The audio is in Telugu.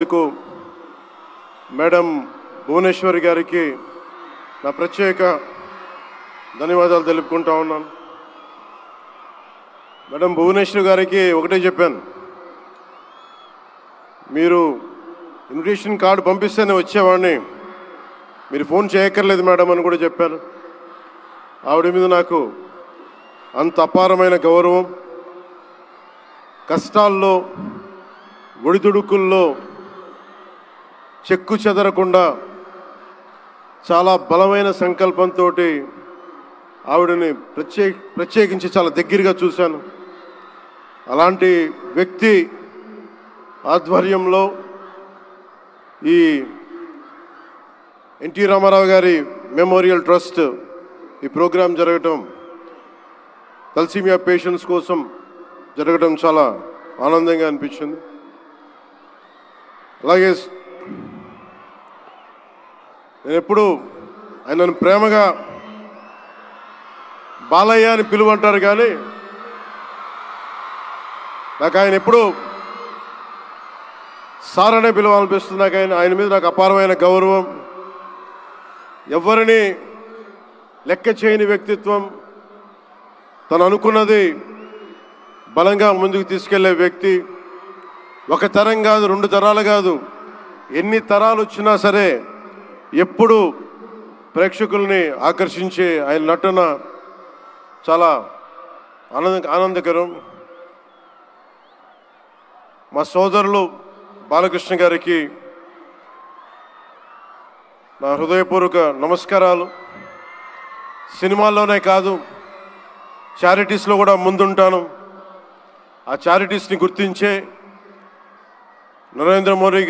మీకు మేడం భువనేశ్వరి గారికి నా ప్రత్యేక ధన్యవాదాలు తెలుపుకుంటా ఉన్నాను. మేడం భువనేశ్వరి గారికి ఒకటే చెప్పాను, మీరు ఇన్విటేషన్ కార్డు పంపిస్తేనే వచ్చేవాడిని, మీరు ఫోన్ చేయక్కర్లేదు మేడం అని కూడా చెప్పాను. ఆవిడ మీద నాకు అంత అపారమైన గౌరవం, కష్టాల్లో ఒడిదుడుకుల్లో చెక్కు చెదరకుండా చాలా బలమైన సంకల్పంతో ఆవిడని ప్రత్యేకించి చాలా దగ్గరగా చూశాను. అలాంటి వ్యక్తి ఆధ్వర్యంలో ఈ ఎన్టీ రామారావు గారి మెమోరియల్ ట్రస్ట్ ఈ ప్రోగ్రాం జరగటం, తలసీమియా పేషెంట్స్ కోసం జరగటం చాలా ఆనందంగా అనిపించింది. అలాగే నేను ఎప్పుడు ఆయనను ప్రేమగా బాలయ్య అని పిలువంటారు, కానీ నాకు ఆయన ఎప్పుడు సార్ అనే పిలవాలనిపిస్తుంది. నాకు ఆయన మీద నాకు అపారమైన గౌరవం, ఎవరిని లెక్క చేయని వ్యక్తిత్వం, తను అనుకున్నది బలంగా ముందుకు తీసుకెళ్లే వ్యక్తి. ఒక తరం కాదు, 2 తరాలు కాదు, ఎన్ని తరాలు వచ్చినా సరే ఎప్పుడు ప్రేక్షకుల్ని ఆకర్షించే ఆయన నటన చాలా ఆనందకరం. మా సోదరులు బాలకృష్ణ గారికి నా హృదయపూర్వక నమస్కారాలు. సినిమాల్లోనే కాదు, చారిటీస్లో కూడా ముందుంటాను. ఆ చారిటీస్ని గుర్తించే నరేంద్ర మోడీ